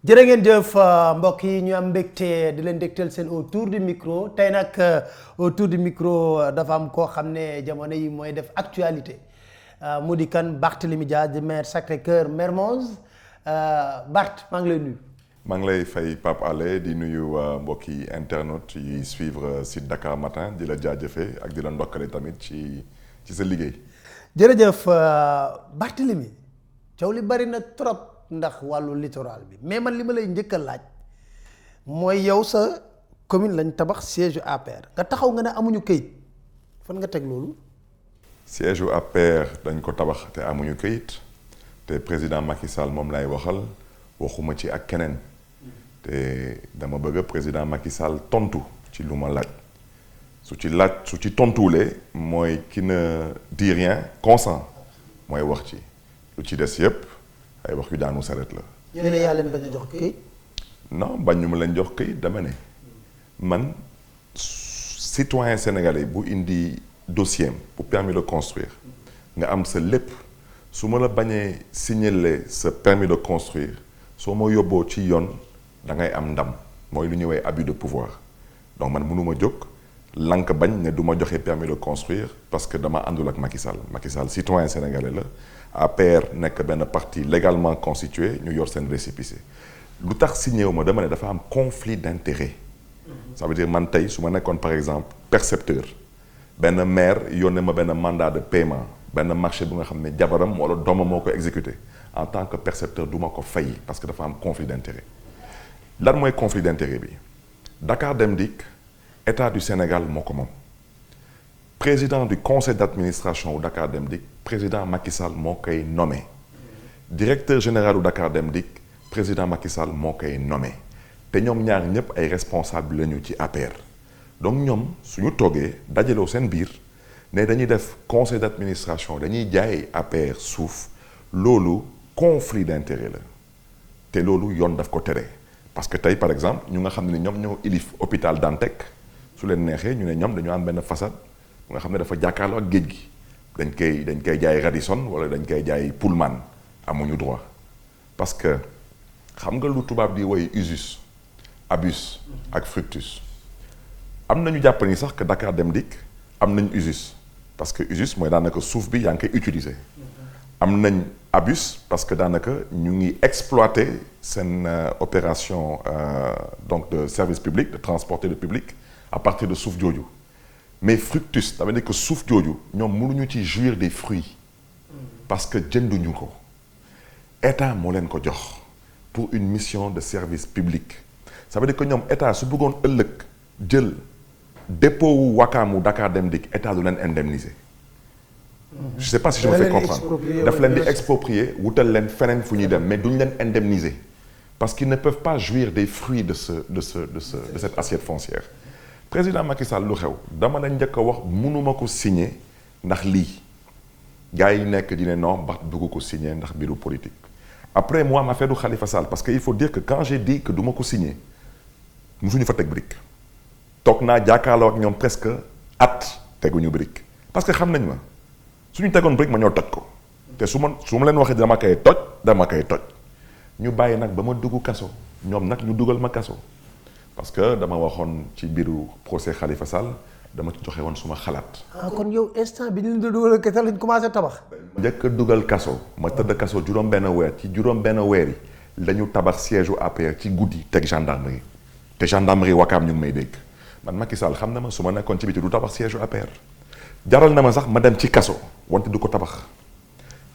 jërë ngeen jëf mbokk yi ñu am mbégte di leen dégtal seen autour du micro tey nag autour du micro dafa am koo xam ne jamono yi mooy def actualité mu di kan Barthélémy Dias di maire Sacré-Cœur Mermoz Bart maa ngi lay nuyu. maa ngi lay fay Pape Alé di nuyu mbokki internautes yi suivre site Dakar Matin di la jaajëfee ak di la ndokkale tamit ci sa liggéey. jërëjëf Barthélémy coow li bari na trop. ndax wàllu littoral bi mais man li ma lay njëkk a laaj mooy yow sa commune lañ tabax siège APR nga taxaw nga ne amuñu këyit fan nga teg loolu. siège APR dañ ko tabax te amuñu këyit te président Macky Sall moom lay waxuma ci ak keneen te dama bëgg président Macky Sall tontu ci lu ma laaj su ci tontuwulee mooy qui ne dit rien consent mooy wax ci lu ci des yépp ay wax yu daanu saret la. ñu ne yaa leen bañ a jox këyit. non bañ ñu ma leen jox këyit dama ne man citoyen sénégalais bu indi dossier bu permis de construire nga am sa lépp su ma la bañee signaler sa permis de construire soo ma yóbboo ci yoon da ngay am ndam mooy lu ñuy woowee abus de pouvoir donc man mënuma jóg lank bañ ne du ma joxe permis de construire parce que dama àndul ak Macky Sall citoyen sénégalais la. APR nekk benn parti légalement constitué ñu yor seen récépissé lu tax signé wu ma dama ne dafa am conflit d'intérêt. Ça veut dire man tey su ma nekkoon par exemple percepteur benn maire yónnee ma benn mandat de paiement benn marché bu nga xam ne jabaram wala doomam moo ko exécuté en tant que percepteur du ma ko fay parce que dafa am conflit d'intérêt. lan mooy conflit d'intérêt bi Dakar Dem Dikk état du Sénégal moo ko moom. président du conseil d'administration wu Dakar Dem Dikk président Macky Sall moo koy nommé directeur général wu Dakar Dem Dikk président Macky Sall moo koy nommé te ñoom ñaar ñëpp ay responsable lañu ci APR donc ñoom suñu toogee dajaloo seen biir ne dañuy def conseil d'administration dañuy jaay APR suuf loolu conflit d'intérêt la te loolu yoon daf ko tere parce que tey par exemple ñu nga xam ne ñoom ñoo ilif hôpital Dantec su leen neexee ñu ne ñoom dañu am benn façade nga xam ne dafa jàkkaarloo ak géej gi dañ koy jaay Radisson wala dañ koy jaay Pullman amuñu droit parce que xam nga lu tubaab di woy usus abus ak fructus am nañu jàpp ni sax que Dakar Dem Dikk am nañ usus parce que usus mooy daanaka suuf bi yaa ngi koy utiliser am nañ abus parce que daanaka ñu ngi exploiter seen opération donc de service public de transporter le public à partir de suuf jooju mais fructus ça veut dire que suuf jooju ñoom mënuñu ci jouir des fruits parce que jënduñu ko état moo leen ko jox pour une mission de service public ça veut dire que ñoom état su bëggoon ëllëg jël dépôt wu Wakam wu Dakar Dem Dikk état du leen indemniser je sais pas si je me fais comprendre daf leen di exproprier wutal leen feneen fu ñuy dem mais duñ leen indemniser parce qu'ils ne peuvent pas jouir des fruits de cette assiette foncière. président Macky Sall lu xew dama la njëkk a wax mënuma ko signer ndax lii gars yi nekk di ne non ba dugg ko signer ndax mbiru politique après moi ma affaire du Khalifa Sall parce que il faut dire que quand j'ai dit que du ma ko signer musuñu fa teg brique toog naa jàkkaarloo ak ñoom presque at teguñu brique parce que xam nañ ma suñu tegoon brique ma ñoo toj ko te su ma leen waxee dama koy toj ñu bàyyi nag ba ma dugg kaso ñoom nag ñu dugal ma kaso. parce que dama waxoon ci biiru procès Khalifa Sall dama ci joxe woon suma xalaat. kon yow instant bi ñu dugal kaso lañ commencé tabax. njëkk a dugal kaso ma tëdd kaso juróom-benn weer ci juróom-benn weer yi lañu tabax siège u APR ci guddi teg gendarmerie te gendarmerie Wakaam ñu ngi may dégg man Macky Sall xam na ma su ma nekkoon ci biti du tabax siège u APR jaral na ma sax ma dem ci kaso wante du ko tabax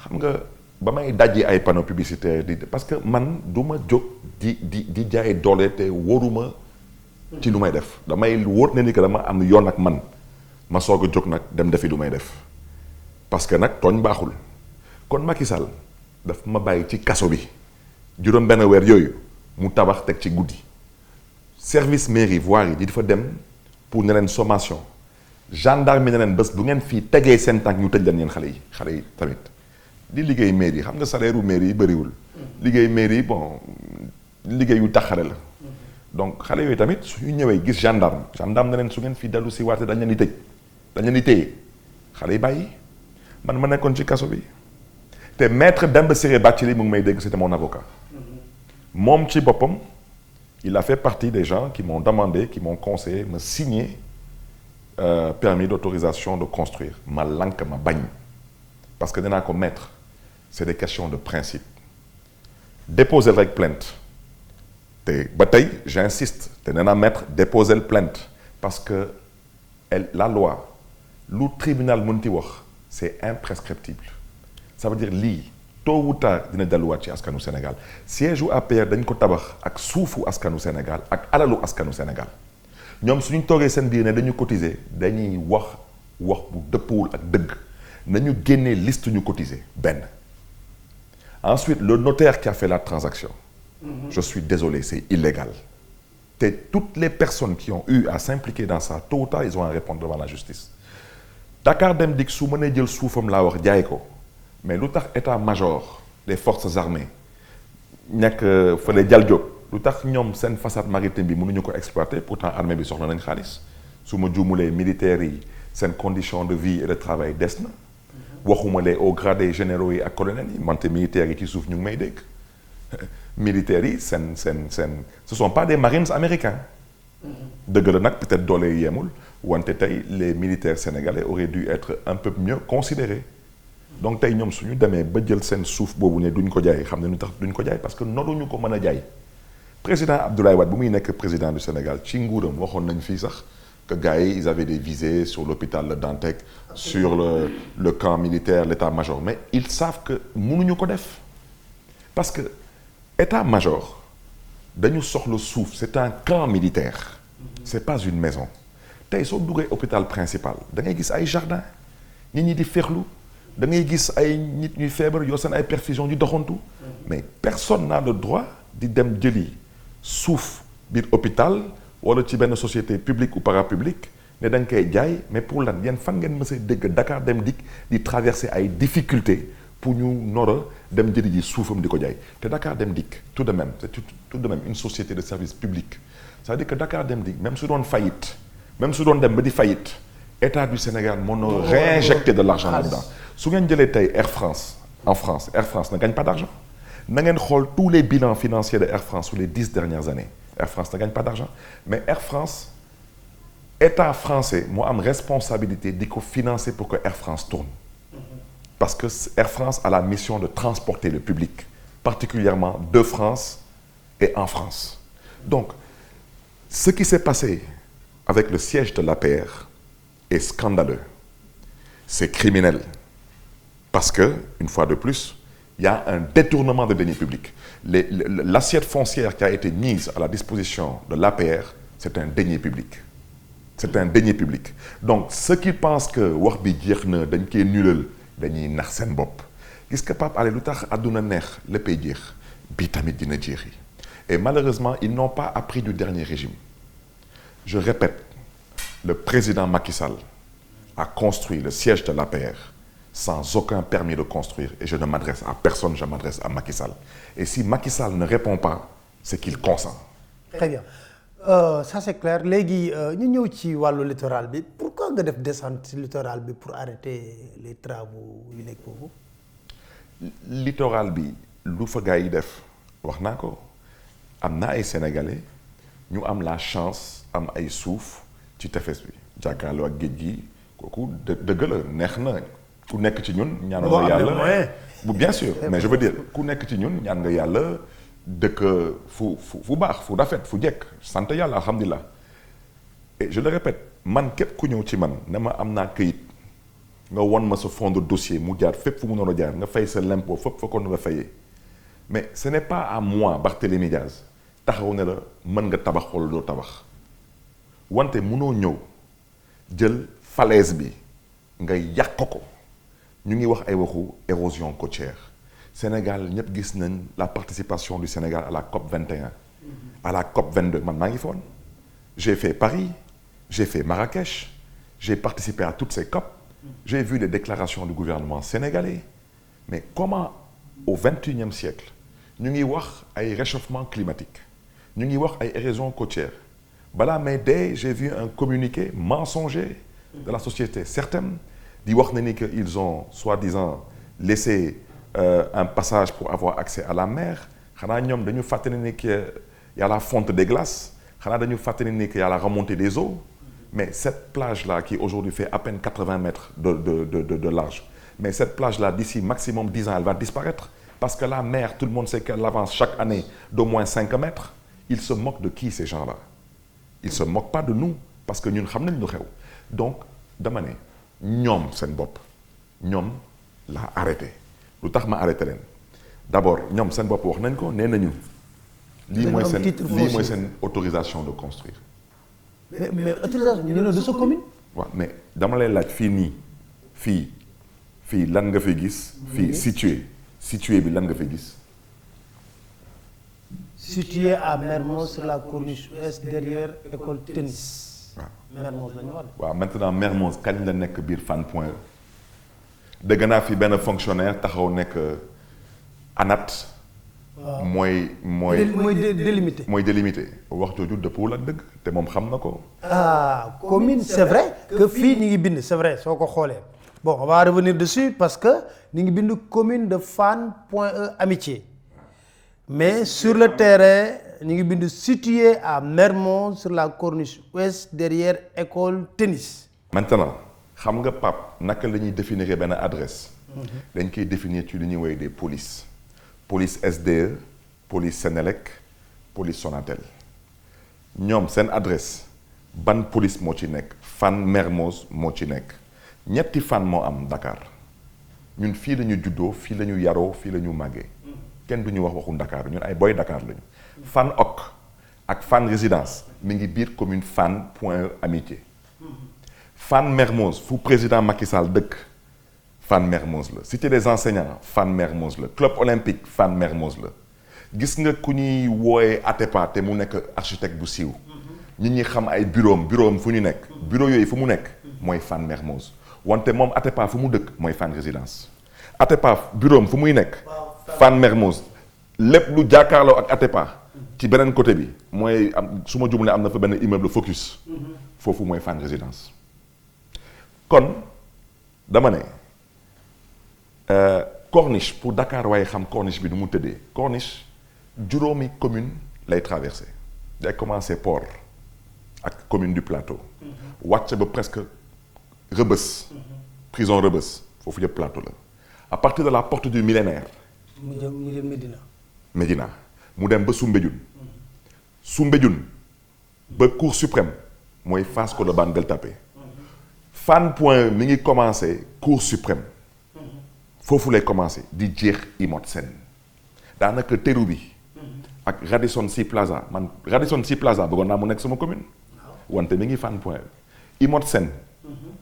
xam nga ba may dajji ay panneaux publicitaires di parce que man du ma jóg di jaay doole te wóoruma ci lu may def damay wóor ne ni que dama am yoon ak man ma soog a jóg nag dem defi lu may def parce que nag tooñ baaxul kon Macky Sall daf ma bàyyi ci kaso bi juróom benn weer yooyu mu tabax teg ci guddi service mairie voirie yi di fa dem pour ne leen sommation gendarme ne leen bés bu ngeen fii tegee seen tànk ñu tëj leen yeen xale yi tamit di liggéey mairie xam nga salaire u mairie yi bëriwul liggéey mairie bon liggéey yu taxare la donc xale yooyu tamit suñu ñëwee gis gendarme na leen su ngeen fi dellu si waate dañ leen di tëj dañ leen di téye xale yi bàyyi man ma nekkoon ci kaso bi te maître Demba Ciré Bathily mu ngi may dégg c'était mon avocat moom ci boppam il a fait partie des gens qui m'ont demandé, qui m'ont conseillé me signer permis d'autorisation de construire ma lank ma bañ parce que dinaa ko mettre c'est des questions de principe déposer rek plainte te ba tey j'insiste te nee naa mettre déposer plainte parce que la loi lu tribunal mënti wax c'est imprescriptible ça veut dire lii tôt ou tard dina delluwaat ci askanu Sénégal siège u APR dañ ko tabax ak suufu askanu Sénégal ak alalu askanu Sénégal ñoom suñu toogee seen biir ne dañu cotiser dañuy wax bu dëppwul ak dëgg nañu génnee liste ñu cotiser benn ensuite le notaire qui a fait la transaction je suis désolé c'est illégal te toutes les personnes qui ont eu à s'impliquer dans ça tôt ou tard ils ont à répondre devant la justice Dakar Dem Dikk su mënee jël suufam laa wax jaay ko mais lu tax état-major les forces armées nekk fële Dial Diop lu tax ñoom seen façade maritime bi mënuñu ko exploiter pourtant armée bi soxla nañ xaalis su ma juumulee militaires yi seen condition de vie et de travail des na waxuma les hauts gradés généraux yi ak colonels yi mante militaires yi ci suuf ñu ngi may dégg militaires yi ce sont pas des marines américains dëgg la nag peut-être doole yi yemul wante tey les militaires sénégalais auraient dû être un peu mieux considérés donc tey ñoom suñu demee ba jël seen suuf boobu ne duñ ko jaay xam ne ñu tax duñ ko jaay parce que noruñu ko mën a jaay président Abdoulaye Wade bu muy nekk président du Sénégal ci nguuram waxoon nañ fii sax que gars yi ils avaient des visées sur l'hôpital Le Dantec sur le camp militaire l'état-major mais ils savent que mënuñu ko def parce que état-major dañu soxla suuf c'est un camp militaire c'est pas une maison tey soo duggee hôpital principal da ngay gis ay jardin nit ñi di féexlu da ngay gis ay nit ñuy feebar yoo seen ay perfusion di doxantu mais personne n'a le droit di dem jëli suuf biir hôpital wala ci benn société publique ou parapublique ne da nga koy jaay mais pour lan yéen fan ngeen mës a dégg Dakar Dem Dikk di traverser ay difficultés pour ñu nar a dem jëli ji suufam di ko jaay te Dakar Dem Dikk tout de même c'est tout de même une société de service public c'est-à-dire que Dakar Dem Dikk même su doon faillite même su doon dem ba di faillite État du Sénégal mën na réinjecter de l'argent là-dedans su ngeen jëlee tey Air France en France Air France ne gagne pas d'argent na ngeen xool tous les bilans financiers de Air France sur les 10 dernières années Air France ne gagne pas d'argent mais Air France État français moo am responsabilité di ko financer pour que Air France tourne parce que Air France a la mission de transporter le public particulièrement de France et en France donc ce qui s'est passé avec le siège de l'APR est scandaleux c'est criminel parce que une fois de plus il y a un détournement de deniers publics l'assiette foncière qui a été mise à la disposition de l'APR c'est un denier public donc ceux qui pensent que wax bi jeex na dañ koy nulal dañuy nax seen bopp gis nga Pape Alé lu tax àdduna neex léppay jeex bii tamit dina jeexi et malheureusement ils n'ont pas appris du dernier régime je répète le président Macky Sall a construit le siège de l'APR sans aucun permis de construire et je ne m'adresse à personne je m'adresse à Macky Sall et si Macky Sall ne répond pas c'est qu'il consent. Très bien ça c'est clair léegi ñu ñëw ci wàllu littoral bi pourquoi nga def descente littoral bi pour arrêter les travaux yu nekk foofu. littoral bi lu fa gars yi def wax naa ko am na ay sénégalais ñu am la chance am ay suuf ci tefes bi jàkkaarloo ak géej gi kooku dëgg la neex na ku nekk ci ñun ñaan nga yàlla bien sûr mais je veux dire ku nekk ci ñun ñaan nga yàlla dëkk fu baax fu rafet fu jekk sant yàlla alhamdulilah et je le répète man képp ku ñëw ci man ne ma am naa këyit nga won ma sa fond de dossier mu jaar fépp fu mu noonu jaar nga fay sa l'impôt fépp fa ko nga fayee mais ce n'est pas à moi Barthélémy Diaz taxaw ne la mën nga tabax wala doo tabax wante mënoo ñëw jël falaise bi nga yàq ko ñu ngi wax ay waxu érosion côtière Sénégal ñëpp gis nañ la participation du Sénégal à la COP 21 à la COP 22 man maa ngi foon j'ai fait Paris j'ai fait Marrakech j'ai participé à toutes ces COP j'ai vu les déclarations du gouvernement sénégalais mais comment au XXIe siècle ñu ngi wax ay réchauffement climatique ñu ngi wax ay érosion côtière balaa may dee j'ai vu un communiqué mensonger de la société certaine di wax na ni que ils ont soi-disant laissé un passage pour avoir accès à la mer xanaa ñoom dañu fàttali ni que y a la fonte des glaces xanaa dañu fàttali ni que y a la remontée des eaux mais cette plage-là qui aujourd'hui fait à peine 80 mètres de large mais cette plage-là d'ici maximum 10 ans elle va disparaître parce que la mer tout le monde sait qu'elle avance chaque année d'au moins 5 mètres ils se moquent de qui ces gens-là ils se moquent pas de nous parce que ñun xam nañ lu xew donc dama ne ñoom seen bopp ñoom laa arrêté lu tax ma arrêté leen d'abord ñoom seen bopp wax nañ ko nee nañu lii mooy seen autorisation de construire mais autorisation ñu ne de sa commune waaw mais dama lay laaj fii nii fii lan nga fay gis fii situé bi lan nga fay gis situé à Mermoz sur la corniche ouest derrière école tennis waaw Mermoz la ñu wax waaw maintenant Mermoz kañ la nekk biir Fann Point E dégg naa fi benn fonctionnaire taxaw nekk ANAT mooy délimité wax jooju dëppoo ak dëgg te moom xam na ko commune c'est vrai que fii ñu ngi bind c'est vrai soo ko xoolee bon on va revenir dessus parce que ñu ngi bind commune de Fann Point E Amitié mais sur le terrain ñu ngi bind situé à Mermoz sur la corniche ouest derrière école tennis maintenant xam nga Pape naka la ñuy définir benn adresse dañ koy définir ci li ñuy woowee des polices police SDE police Sénélec police Sonatel ñoom seen adresse ban police moo ci nekk Fann Mermoz moo ci nekk ñetti Fann moo am Dakar ñun fii la ñu juddoo fii la ñu yaroo fii la ñu màggee kenn du ñu wax waxu Dakar ñun ay boy Dakar lañu Fann Hock ak Fann Résidence mi ngi biir commune Fann Point E Amitié Fann Mermoz fu président Macky Sall dëkk Fann Mermoz la cité des enseignants Fann Mermoz la club olympique Fann Mermoz la gis nga ku ñuy wooyee Atepa te mu nekk architecte bu siiw ñi ñi xam ay bureau fu ñu nekk bureau yooyu fu mu nekk mooy Fann Mermoz wante moom Atepa fu mu dëkk mooy Fann Résidence Atepa bureau fu muy nekk Fann Mermoz lépp lu jàkkaarloo ak Atepa ci beneen côté bi mooy am su ma jumlee am na fa benn immeuble Focus foofu mooy Fann Résidence kon dama ne corniche pour Dakar waaye xam corniche bi nu mu tëddee corniche juróomi commune lay traversé day commencé port ak commune du plateau wàcc ba presque Rebeuss prison Rebeuss foofu yëpp plateau la à partir de la porte du millénaire mu jëm Médina mu dem ba Soumbédioune ba Cour suprême mooy Fass Colobane Gueule Tapée Fann Point mi ngi commencé Cour suprême foofu lay commencé di jeex Imot Sène daanaka teru bi ak Radisson Sea Plaza man Radisson Sea Plaza bëggoon naa mu nekk sama commune wante mi ngi Fann Point Imot Sène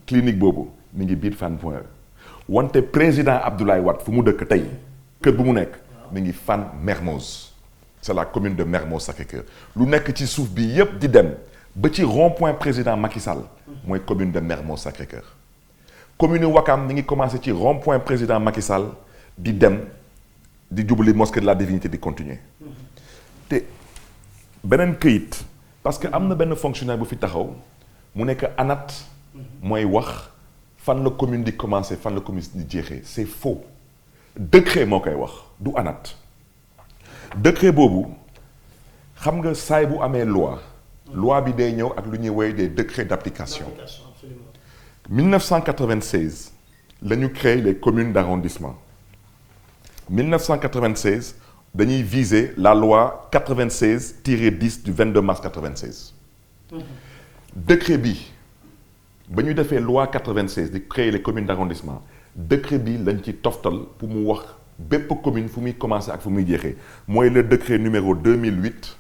clinique boobu mi ngi biir Fann Point wante président Abdoulaye Wade fu mu dëkk tey kër bu mu nekk mi ngi Fann Mermoz c'est la commune de Mermoz Sacré-Cœur lu nekk ci suuf bi yépp di dem ba ci rond-point président Macky Sall mooy commune de Mermoz Sacré-Cœur commune Ouakam mi ngi commencé ci rond-point président Macky Sall di dem di jubali mosquée de la divinité di continuer te beneen këyit parce que am na benn fonctionnaire bu fi taxaw mu nekk ANAT mooy wax fan la commune di commencé fan la commune di jeexee c'est faux décret moo koy wax du ANAT décret boobu xam nga saay bu amee loi bi day ñëw ak lu ñuy woowee des décrets d'application 1996 la ñu créé les communes d'arrondissement 1996 dañuy viser la loi 96-10 du 22 mars 96 décret bi ba ñu defee loi 96 di créer les communes d'arrondissement décret bi lañ ci toftal pour mu wax bépp commune fu muy commencer ak fu muy jeexee mooy le décret numéro 2008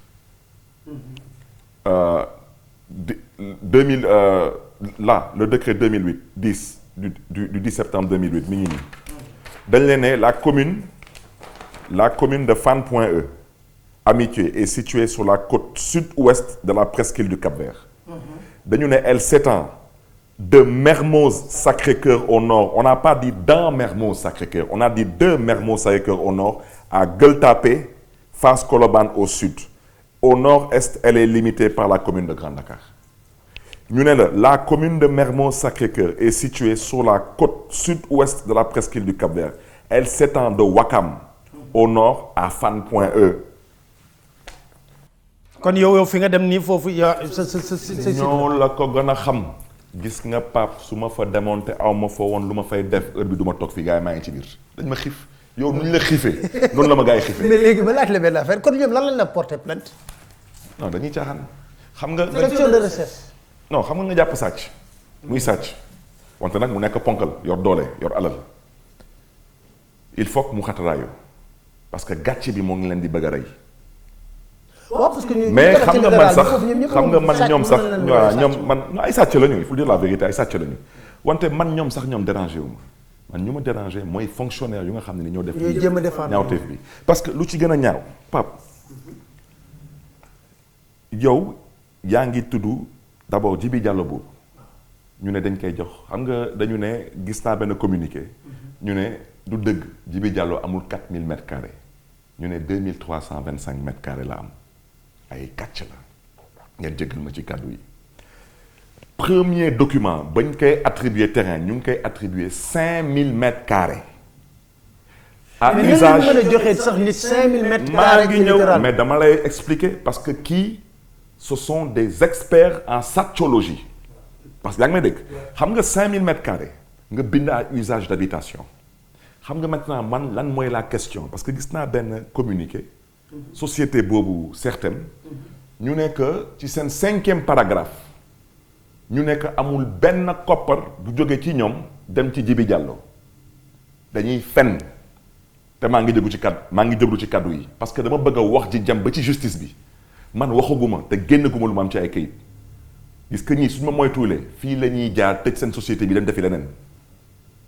là le décret 2008 10 du 10 septembre 2008 mi ngi nii dañ leen ne la commune de Fann Point E Amitié est située sur la côte sud-ouest de la presqu'île du Cap-Vert dañu ne elle s'étend de Mermoz Sacré-Cœur au nord on n'a pas dit dans Mermoz Sacré-Cœur on a dit de Mermoz Sacré-Cœur au nord à Gueule Tapée Fass Colobane au sud au nord-est elle est limitée par la commune de Grand Dakar ñu ne la commune de Mermoz Sacré-Cœur est située sur la côte sud-ouest de la presqu'île du Cap-Vert elle s'étend de Ouakam au nord à Fann.e. kon yow fi nga dem nii foofu yow sa ñoo la ko gën a xam. gis nga Pape su ma fa demoon te aw ma fa woon lu ma fay def heure bi du ma toog fii gars yi maa ngi ci biir dañ ma xiif yow nu ñu la xiifee noonu la ma gars yi xiifee. mais léegi ba laaj la benn affaire kon ñoom lan lañ la porter plainte. non dañuy caaxaan. xam nga section de recherche. non xam nga jàpp sàcc. muy sàcc. wante nag mu nekk ponkal yor doole yor alal. il faut que mu xataraayu parce que gàcce bi moo ngi leen di bëgg a rey. waaw parce que mais xam nga man sax xam nga man ñoom sax waaw ñoom man ay sàcc lañu il faut dire la vérité ay sàcc lañu wante man ñoom sax ñoom dérangé wu ma man ñu ma dérangé mooy fonctionnaire yu nga xam ne ni ñoo def. ñooy jéem a défendre ñaawteef bi parce que lu ci gën a ñaaw Pape yow yaa ngi tudd d'abord Djibi Diallo boobu ñu ne dañ koy jox xam nga dañu ne gis naa benn communiqué ñu ne du dëgg Djibi Diallo amul 4000 mètres carrés ñu ne 2325 mètres carrés la am. ay kàcc la ngeen jéggal ma ci kàddu yi premier document bañ koy attribuer terrain ñu ngi koy attribuer 5000 mètres carrés. à usage mais mën a joxe sax nit 5000 mètres carrés. maa ngi ñëw mais dama lay expliquer parce que kii ce sont des experts en satchologie parce que yaa ngi may dégg xam nga 5000 mètres carrés nga bind à usage d'habitation xam nga maintenant man lan mooy la question parce que gis naa benn communiqué. société boobu certaine ñu nekk ci seen 5e paragraphe ñu nekk amul benn koppar bu jóge ci ñoom dem ci Djibi Diallo dañuy fen te maa ngi jéglu ci kaddu yi parce que dama bëgg a wax ji jëm ba ci justice bi man waxaguma te génnaguma lu ma am ci ay kayit gis que ñii suñu ma moytuwulee fii la ñuy jaar tëj seen société bi dem defi leneen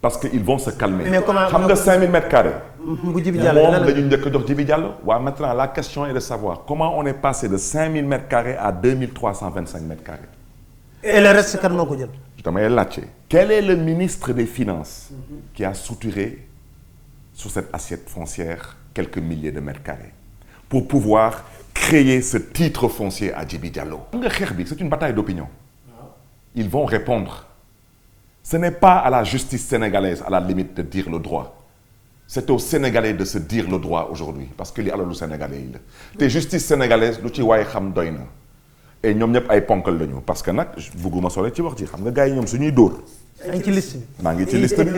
parce que ils vont se calmer. xam nga 5000 mètres carrés. bu Djibi Diallo moom la ñu njëkk a jox Djibi Diallo. waaw maintenant la question est de savoir comment on est passé de 5000 mètres carrés à 2325 mètres carrés. et le reste kan moo ko jël. damay laajte. quel est le ministre des finances. qui a structuré sur cette assiette foncière quelques milliers de mètres carrés. pour pouvoir créer ce titre foncier à Djibi Diallo. xam nga xeex bi c'est une bataille d'opinion. ils vont répondre. Ce n'est pas à la justice sénégalaise, à la limite, de dire le droit. C'est aux Sénégalais de se dire le droit aujourd'hui. Parce que li alalu Sénégalais yi la. te justice sénégalaise lu ci waay xam doy na. et ñoom ñëpp ay ponkal lañu parce que nag bugguma sore ci wax ci xam nga gars yi ñoom suñuy dóor. maa ngi ci liste bi. maa ngi ci liste bi.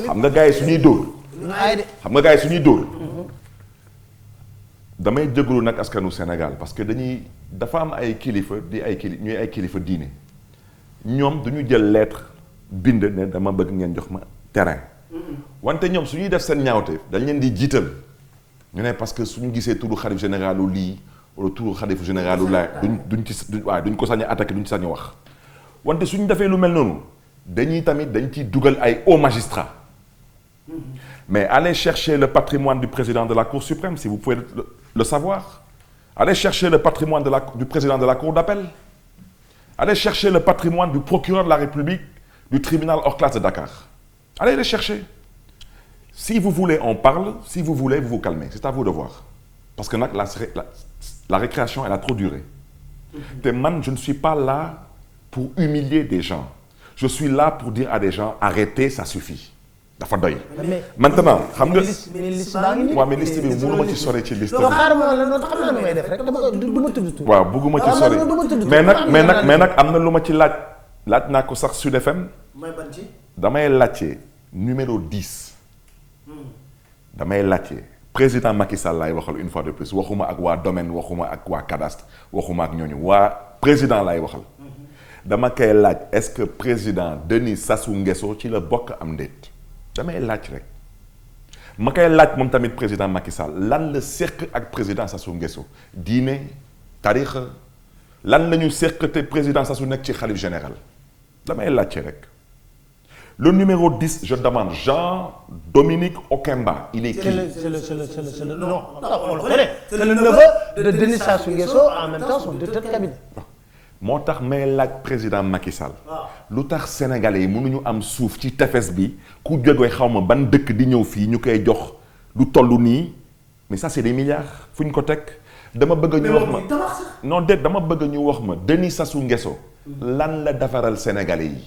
xam nga gars yi suñuy dóor. xam nga gars yi suñuy dóor. damay jégalu nag askanu Sénégal parce que dafa am ay kilifa ñuy ay kilifa diine. ñoom duñu jël lettre. bind ne dama bëgg ngeen jox ma terrain wante ñoom su ñuy def seen ñaawte dañ leen di jiital ñu ne parce que suñu gisee turu xalif généralu lii wala turu xalif généralu laa duñ ko sañ a attaqué duñ ci sañ a wax wante suñu defee lu mel noonu dañ ciy dugal ay hauts magistrats mais allez chercher le patrimoine du président de la Cour suprême si vous pouvez le savoir allez chercher le patrimoine du président de la Cour d'appel allez chercher le patrimoine du procureur de la République du tribunal hors classe de Dakar. Allez les chercher. Si vous voulez, on parle. Si vous voulez, vous vous calmez. C'est à vous de voir. Parce que la récréation, elle a trop duré. Et man, je ne suis pas là pour humilier des gens. Je suis là pour dire à des gens, arrêtez, ça suffit. dafa doy. Maintenant xam nga. waaw mais liste bi mënuma ci sori ci liste bi. waaw bëgguma ci sori. mais nag am na lu ma ci laaj naa ko sax Sud FM. damay laajte numéro 10. damay laajte président Macky Sall laay waxal une fois de plus waxuma ak waa domaine waxuma ak waa cadastre waxuma ak ñooñu waa président laay waxal. dama koy laaj est-ce que président Denis Sassou Nguesso ci la bokk am ndéet. damay laaj rek ma koy laaj moom tamit président Macky Sall lan la séq ak président Sassou Nguesso diine tarixa lan la ñu séq te président Sassou nekk ci xalif général damay laajte rek le numéro 10 je demande Jean-Dominique Okemba il est qui? C'est le non on le connaît. C'est le neveu de Denis Sassou Nguesso en même temps son directeur de cabinet. moo tax may laaj président Macky Sall lu tax sénégalais yi mënuñu am suuf ci tefes bi ku jógee xaw ma ban dëkk di ñëw fii ñu koy jox lu toll nii mais ça c'est des milliards fu ñu ko teg dama bëgg ñu wax ma non déet dama bëgg ñu wax ma Denis Sassou Nguesso lan la defaral sénégalais yi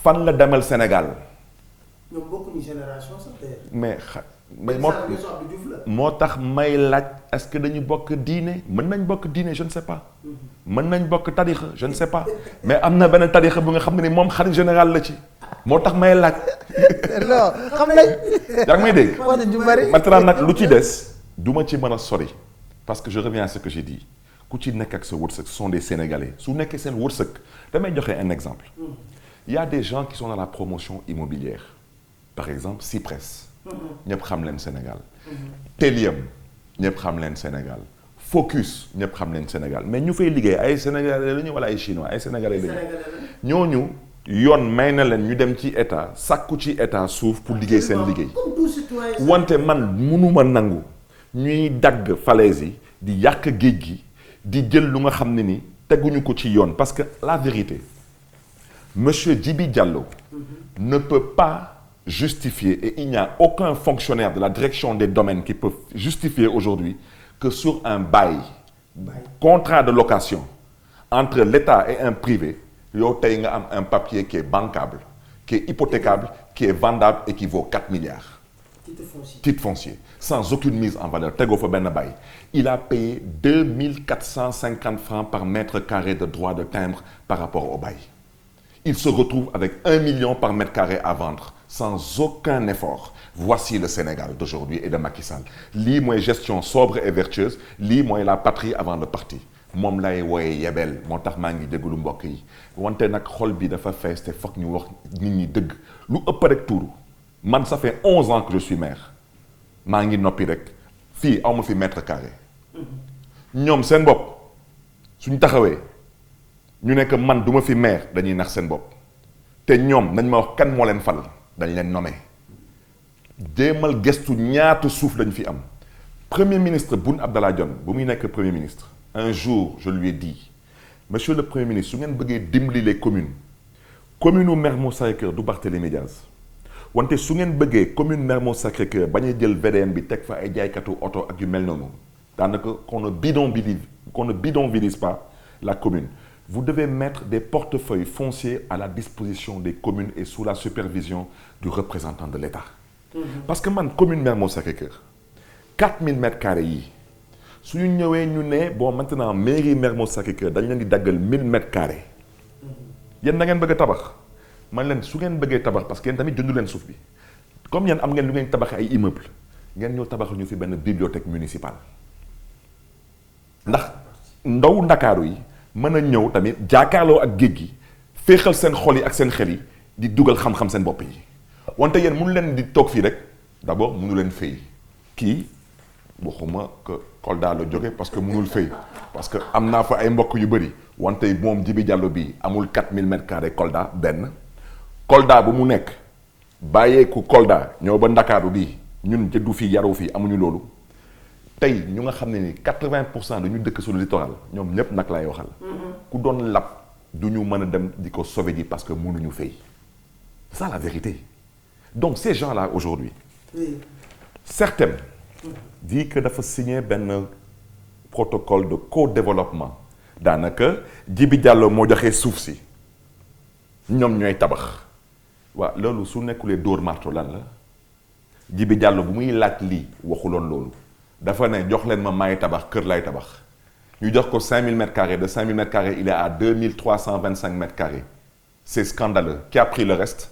fan la demal Sénégal ñoom bokkuñu génération sax mais mais moo tax may laaj est-ce que dañu bokk diine mën nañ bokk diine je ne sais pas. mën nañ bokk tarixa je ne sais pas mais am na benn tarixa bu nga xam ne ni moom xarit général la ci moo tax may laaj. non xam nañ. yaa ngi may dégg. wax ju bari. maintenant nag lu ci des du ma ci mën a sori parce que je reviens à ce que j'ai dit ku ci nekk ak sa wërsëg ce sont des Sénégalais su nekkee seen wërsëg damay joxe un exemple. Il y a des gens qui sont dans la promotion immobilière par exemple Cypress. ñëpp xam leen Sénégal. Telium ñëpp xam leen Sénégal. Focus ñëpp xam leen Sénégal mais ñu fay liggéey ay Sénégalais lañu wala ay Chinois ay Sénégalais lañu. ñooñu yoon may na leen ñu dem ci état sàkku ci état suuf pour liggéey seen liggéey. wante man mënuma nangu ñuy dagg falaise yi di yàq géej gi di jël lu nga xam ne ni teguñu ko ci yoon parce que la vérité monsieur Djibi Diallo ne peut pas justifier et il n'y a aucun fonctionnaire de la direction des domaines qui peut justifier aujourd'hui que sur un bail contrat de location entre l'État et un privé yow tey nga am un papier qui est bancable qui est hypothécable qui est vendable et qui vaut 4 milliards titre foncier sans aucune mise en valeur tegoo fa benn bail il a payé 2450 francs par mètre carré de droit de timbre par rapport au bail il se retrouve avec 1 million par mètre carré à vendre sans aucun effort. Voici le Sénégal d'aujourd'hui et de Macky Sall. Lii mooy gestion sobre et vertueuse lii mooy la patrie avant le parti moom lay wooye yebel moo tax maa ngi déglu mbokk yi wante nag xol bi dafa fees te foog ñu wax nit ñi dëgg lu ëpp rek tuuru man ça fait 11 ans que je suis maire maa ngi noppi rek fii aw ma fi mètre carré ñoom seen bopp suñ taxawee ñu nekk man du ma fi maire dañuy nax seen bopp te ñoom nañ ma wax kan moo leen fal dañ leen nommé jéemal gestu ñaata suuf lañ fi am premier ministre Boun Abdallah Dionne bu muy nekk premier ministre un jour je lui ai dit monsieur le premier ministre su ngeen bëggee dimbali les communes commune u Mermoz Sacré-Cœur du Barthélémy Dias wante su ngeen bëggee commune Mermoz Sacré-Cœur bañ a jël VDN bi teg fa ay jaaykatu oto ak yu mel noonu daanaka qu'on ne bidonvilise pas la commune vous devez mettre des portefeuilles fonciers à la disposition des communes et sous la supervision du représentant de l'État. Parce que man commune Mermoz Sacré-Cœur 4000 mètres carrés yi su ñu ñëwee ñu ne bon maintenant mairie Mermoz Sacré-Cœur dañ leen di daggal 1000 mètres carrés yéen da ngeen bëgg a tabax man leen su ngeen bëggee tabax parce que yéen tamit jëndu leen suuf bi comme yéen am ngeen lu ngeen tabaxee ay immeuble ngeen ñëw tabaxal ñu fi benn bibliothèque municipale ndax ndaw Ndakaaru yi mën a ñëw tamit jaakaarloo ak géej gi féexal seen xol yi ak seen xel yi di dugal xam-xam seen bopp yi wante yéen mënu leen di toog fii rek d'abord mënu leen fay kii waxuma que Kolda la jóge parce que mënul fay parce que am naa fa ay mbokk yu bëri wante moom Djibi Diallo bi amul 4000 mètres carrés Kolda benn Kolda bu mu nekk bàyyeeku Kolda ñëw ba Ndakaaru bii ñun jëddu fii yaru fii amuñu loolu tey ñu nga xam ne ni 80% dañu dëkk sur le littoral ñoom ñëpp nag lay waxal ku doon lab du ñu mën a dem di ko sauver ji parce que mënuñu fay c'est ça la vérité donc ces gens-là aujourd'hui certains disent que dafa signer benn protocole de co-développement daanaka Djibi Diallo moo joxe suuf si ñoom ñooy tabax waaw loolu su nekkulee dóor marto lan la Djibi Diallo bu muy laaj lii waxuloon loolu dafa ne jox leen ma maay tabax kër lay tabax ñu jox ko 5000 mètres carrés de 5000 mètres carrés il est à 2325 mètres carrés c'est scandaleux qui a pris le reste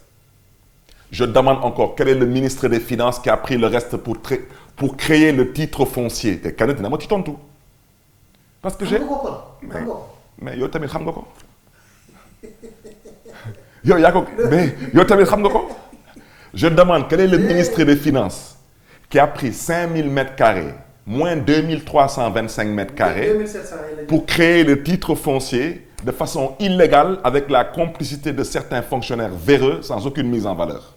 je demande encore quel est le ministre des Finances qui a pris le reste pour créer le titre foncier te kenn dina ma ci tontu parce que j'ai mais yow tamit xam nga ko yow yaa ko mais yow tamit xam nga ko je demande quel est le ministre des Finances qui a pris 5000 mètres carrés moins 2325 mètres carrés pour créer le titre foncier de façon illégale avec la complicité de certains fonctionnaires véreux sans aucune mise en valeur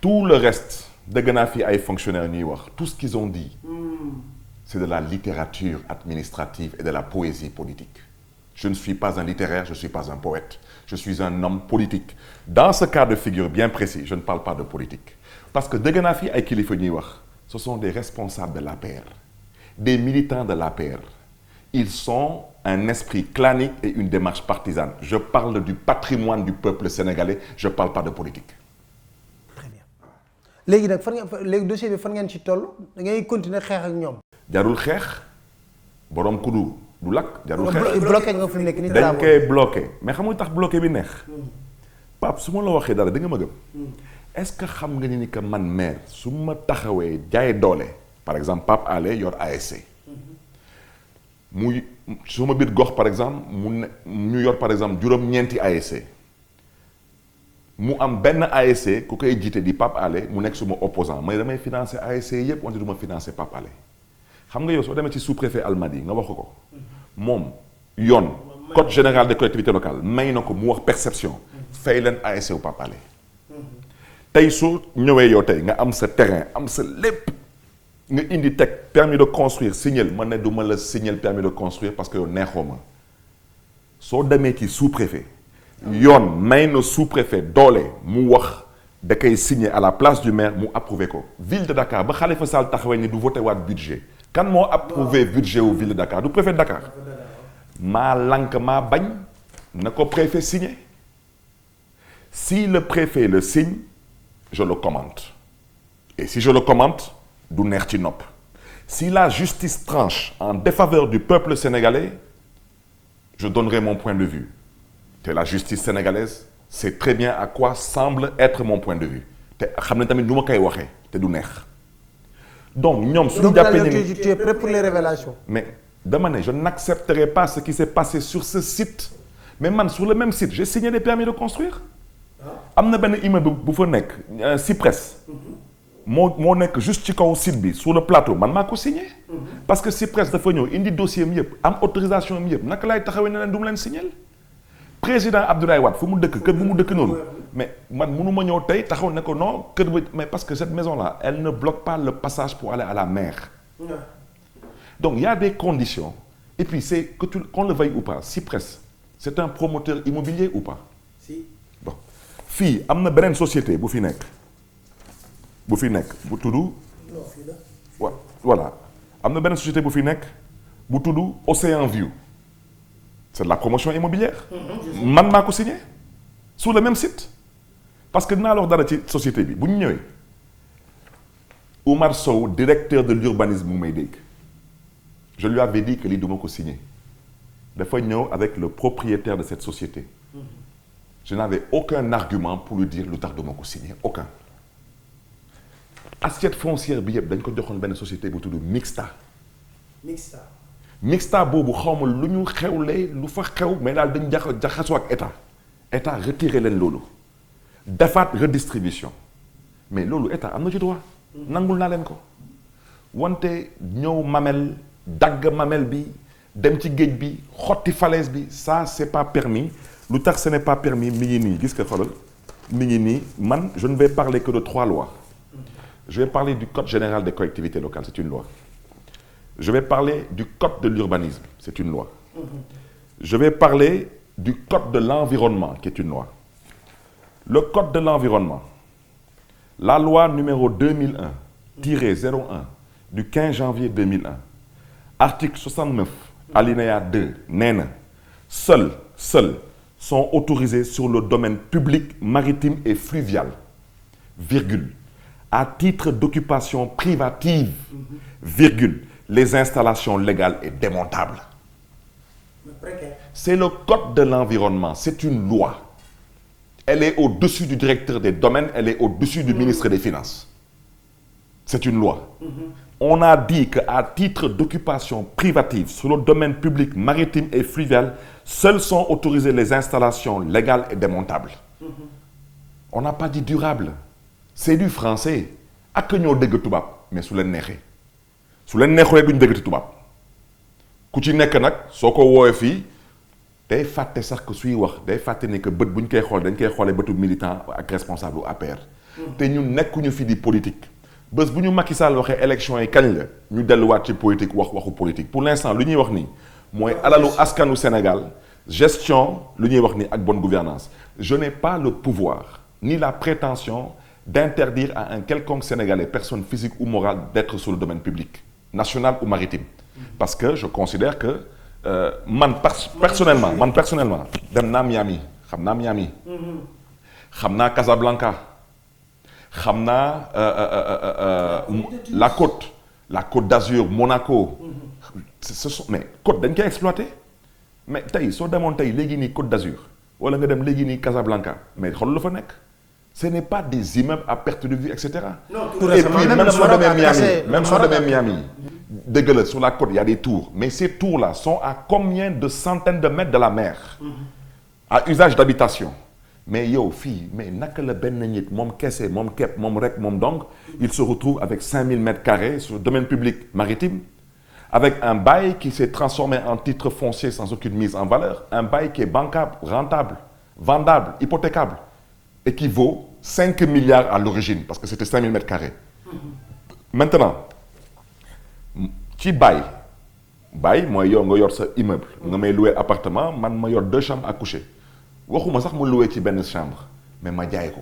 tout le reste dégg naa fi ay fonctionnaires ñuy wax tout ce qu'ils ont dit c'est de la littérature administrative et de la poésie politique je ne suis pas un littéraire je ne suis pas un poète je suis un homme politique dans ce cas de figure bien précis je ne parle pas de politique parce que dégg naa fi ay kilifa ñuy wax ce sont des responsables de l'APR des militants de l'APR ils sont un esprit clanique et une démarche partisane je parle du patrimoine du peuple sénégalais je parle pas de politique. Très bien léegi nag léegi dossier bi fan ngeen ci toll da ngay continuer xeex ak ñoom. jarul xeex borom kudu du lakk jarul xeex. bloqué nga fi mu nekk nii. dañ koy bloqué mais xam nga tax bloqué bi neex. Pape su ma la waxee dara da nga ma gëm. est-ce que xam nga ni que man maire su ma taxawee jaay doole par exemple Pape Alé yor ASC. muy su ma biir gox par exemple ñu yor par exemple juróom-ñeenti ASC. mu am benn ASC ku koy jiite di Pape Alé mu nekk suma opposant mais damay financer ASC yëpp wante du ma financer Pape Alé xam nga yow soo demee ci sous-préfet Almadies nga wax ko moom yoon code général des collectivités locales may na ko mu wax perception fay leen ASC wu Pape Alé tey soo ñëwee yow tey nga am sa terrain am sa lépp nga indi teg permis de construire signal man ne du ma la signal permis de construire parce que yow neexoo ma soo demee ci sous-préfet yoon may na sous-préfet doole mu wax da koy signer à la place du maire mu approuvé ko ville de Dakar ba Khalifa Sall taxawee ni du voté waat budget kan moo approuvé budget wu ville de Dakar du préfet de Dakar maa lank maa bañ na ko préfet signer si le préfet le signe je le commente et si je le commente du neex ci nopp si la justice tranche en défaveur du peuple sénégalais je donnerai mon point de vue. Et la justice sénégalaise sait très bien à quoi semble être mon point de vue te xam ne tamit nu ma koy waxee te du neex donc ñoom suñu jàppee ni tu es prêt pour les révélations. mais dama ne je n'accepterai pas ce qui s'est passé sur ce site mais man sur le même site j'ai signé des permis de construire am na benn immeuble bu fa nekk Cyprès moo nekk juste ci kaw site bi sur le plateau man maa ko signé parce que Cyprès dafa ñëw indi dossier am yëpp am autorisation am yëpp naka laay taxawee ne leen du mu leen signé président Abdoulaye Wade fu mu dëkk kër bu mu dëkk noonu mais man mënu ma ñëw tey taxaw ne ko non kër ba mais parce que cette maison là elle ne bloque pas le passage pour aller à la mer donc il y a des conditions et puis c'est que qu'on le veuille ou pas Cyprès c'est un promoteur immobilier ou pas si bon fii am na beneen société bu fi nekk bu tudd voilà am na beneen société bu fi nekk bu tudd Océan View c'est de la promotion immobilière man maa ko signé sur le même site parce que dinaa la wax dara ci société bi bu ñu ñëwee Oumar Sow directeur de l'urbanisme mu may dégg je lui avais dit que lii du ma ko signé dafa ñëw avec le propriétaire de cette société je n'avais aucun argument pour lui dire lu tax du ma ko signé aucun assiette foncière bi yëpp dañ ko joxoon benn société bu tudd Mixta boobu xawma lu ñu xewlee lu fa xew mais daal dañ jaxasoo ak état retiré leen loolu defaat redistribution mais loolu état am na ci droit nangul naa leen ko wante ñëw mamel dagg mamel bi dem ci géej bi xotti falaise bi ça c'est pas permis lu tax ce n'est pas permis mi ngi nii gis nga xoolal mi ngi nii man je ne vais parler que de 3 lois je vais parler du code général des collectivités locales c'est une loi je vais parler du code de l'urbanisme c'est une loi je vais parler du code de l'environnement qui est une loi le code de l'environnement la loi numéro 2001-01 du 15 janvier 2001 article 69 alinéa 2 nee na seuls sont autorisés sur le domaine public maritime et fluvial virgule à titre d'occupation privative virgule les installations légales et démontables. C'est le code de l'environnement, c'est une loi. Elle est au-dessus du directeur des domaines, elle est au-dessus du ministre des Finances. C'est une loi. On a dit qu'à titre d'occupation privative sur le domaine public maritime et fluvial, seules sont autorisées les installations légales et démontables. On n'a pas dit durable. C'est du français. Ak ñoo dégg tubaab mais su leen neexee. su leen neexulee duñ dëggati tubaab ku ci nekk nag soo ko woowee fii day fàtte sax que suy wax day fàtte ni que bët bu ñu koy xool dañ koy xoolee bëtu militant ak responsable u APR. te ñun nekkuñu fi di politique. bés bu ñu Macky Sall waxee élection yi kañ la ñu delluwaat ci politique waxu politique pour l'instant lu ñuy wax nii mooy alalu askanu Sénégal gestion lu ñuy wax nii ak bonne gouvernance je n'ai pas le pouvoir ni la prétention d'interdire à un quelconque Sénégalais personne physique ou morale d'être sur le domaine public national ou maritime parce que je considère que personnellement dem naa Miami xam naa Casablanca xam naa la côte d'Azur Monaco. ce sont mais côte dañ koy exploité mais tey soo demoon tey léegi nii côte d'Azur wala nga dem léegi nii Casablanca mais xool la fa nekk. Ce n'est pas des immeubles à perte de vue, etc. Non, et puis même sur Miami, dégg la sur la côte, il y a des tours. Mais ces tours-là sont à combien de centaines de mètres de la mer? À usage d'habitation. Mais yow fii mais naka la benn nit moom kese moom képp moom rek moom donc il se retrouve avec 5000 mètres carrés sur le domaine public maritime, avec un bail qui s'est transformé en titre foncier sans aucune mise en valeur, un bail qui est bancable, rentable, vendable, hypothécable. Et qui vaut 5 milliards à l'origine, parce que c'était 5000 mètres carrés. Maintenant, ci bail mooy yow nga yor sa immeuble. nga may louer appartement man ma yor 2 chambres à coucher. waxuma sax mu louer ci benn chambre mais ma jaay ko.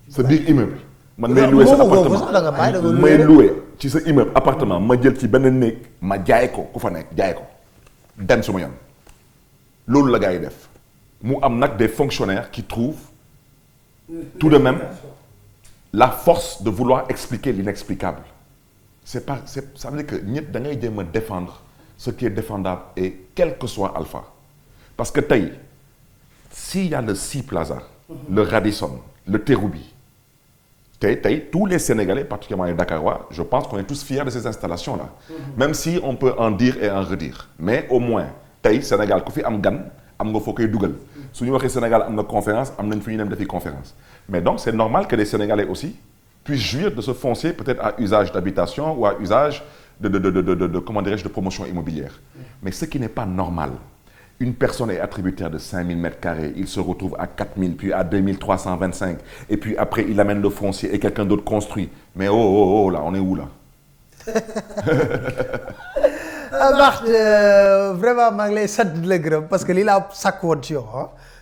sa biir immeuble. man may louer sa appartement may louer ci sa immeuble appartement ma jël ci benn néeg ma jaay ko ku fa nekk jaay ko. dem suma yoon. loolu la gars yi def. mu am nag des fonctionnaires qui trouvent tout de même la force de vouloir expliquer l'inexplicable. Ça veut dire que ñëpp da ngay jéem a défendre ce qui est défendable et quel que soit Alpha. Parce que tey s'il y a le Sea Plaza, le Radisson, le Terrou-Bi, tey tous les Sénégalais, particulièrement les Dakarois, je pense qu'on est tous fiers de ces installations-là. Même si on peut en dire et en redire. Mais au moins tey Sénégal ku fi am gan am nga foo koy dugal. su ñu waxee Sénégal am na conférence am nañ fu ñu dem defi conférence mais donc c'est normal que les Sénégalais aussi puissent jouir de ce foncier peut-être à usage d'habitation ou à usage de comment dirais-je de promotion immobilière. Mais ce qui n'est pas normal, une personne est attributaire de 5000 mètres carrés, il se retrouve à 4000 puis à 2325 et puis après il amène le foncier et quelqu'un d'autre construit. Mais oh là on est où là? Bart vraiment maa ngi lay sant di la gërëm parce que lii laa sàkk woon ci yow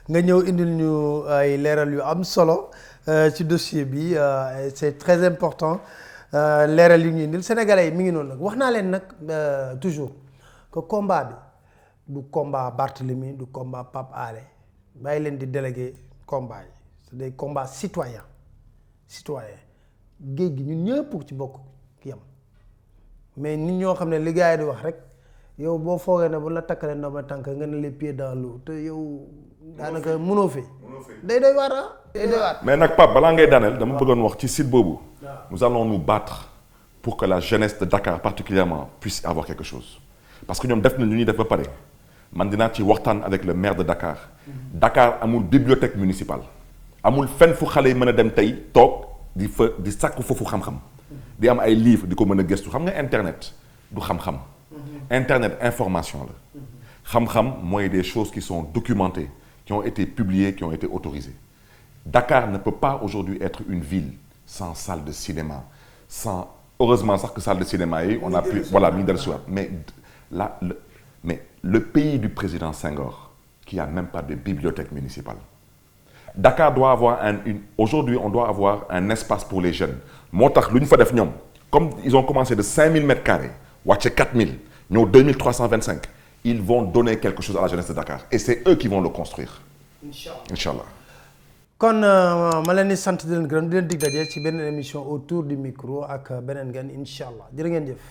nga ñëw indil ñu ay leeral yu am solo ci dossier bi c'est très important leeral yu ñu indil sénégalais yi mi ngi noonu nag wax naa leen nag toujours que combat bi du combat Barthélemy du combat Pape Alé bàyyi leen di délégué combat yi c'est des combats citoyens géej gi ñun ñëpp ci bokk ki yam mais nit ñoo xam ne li gars yi di wax rek yow boo foogee ne bu la takkalee ndox tànk nga ne les pieds dans l'eau te yow daanaka mënoo fi. day doy waar mais nag Pape balaa ngay daaneel dama bëggoon wax ci site boobu. nous allons nous battre pour que la jeunesse de Dakar particulièrement puisse avoir quelque chose. parce que ñoom def na lu ñuy def ba pare man dinaa ci waxtaan avec le maire de Dakar. Dakar amul bibliothèque municipale. amul fenn fu xale yi mën a dem tey toog di sàkku foofu xam-xam. di am ay livres di ko mën a gëstu xam nga internet du xam-xam. internet information la. xam-xam mooy des choses qui sont documentées qui ont été publiées qui ont été autorisées. Dakar ne peut pas aujourd'hui être une ville sans salle de cinéma sans heureusement sax que salle de cinéma yi on a pu voilà mi ngi dellu si waat mais le pays du président Senghor qui a même pas de bibliothèque municipale. Dakar doit avoir aujourd'hui on doit avoir un espace pour les jeunes moo tax lu ñu fa def ñoom comme ils ont commencé de 5000 mètres carrés wàcce 4000 ñëw 2325 ils vont donner quelque chose à la jeunesse de Dakar et c'est eux qui vont le construire. Inch'Allah. kon ma leen di sant di leen gërëm di leen dig daje ci beneen émission autour du micro ak beneen gan incha allah jërë ngeen jëf.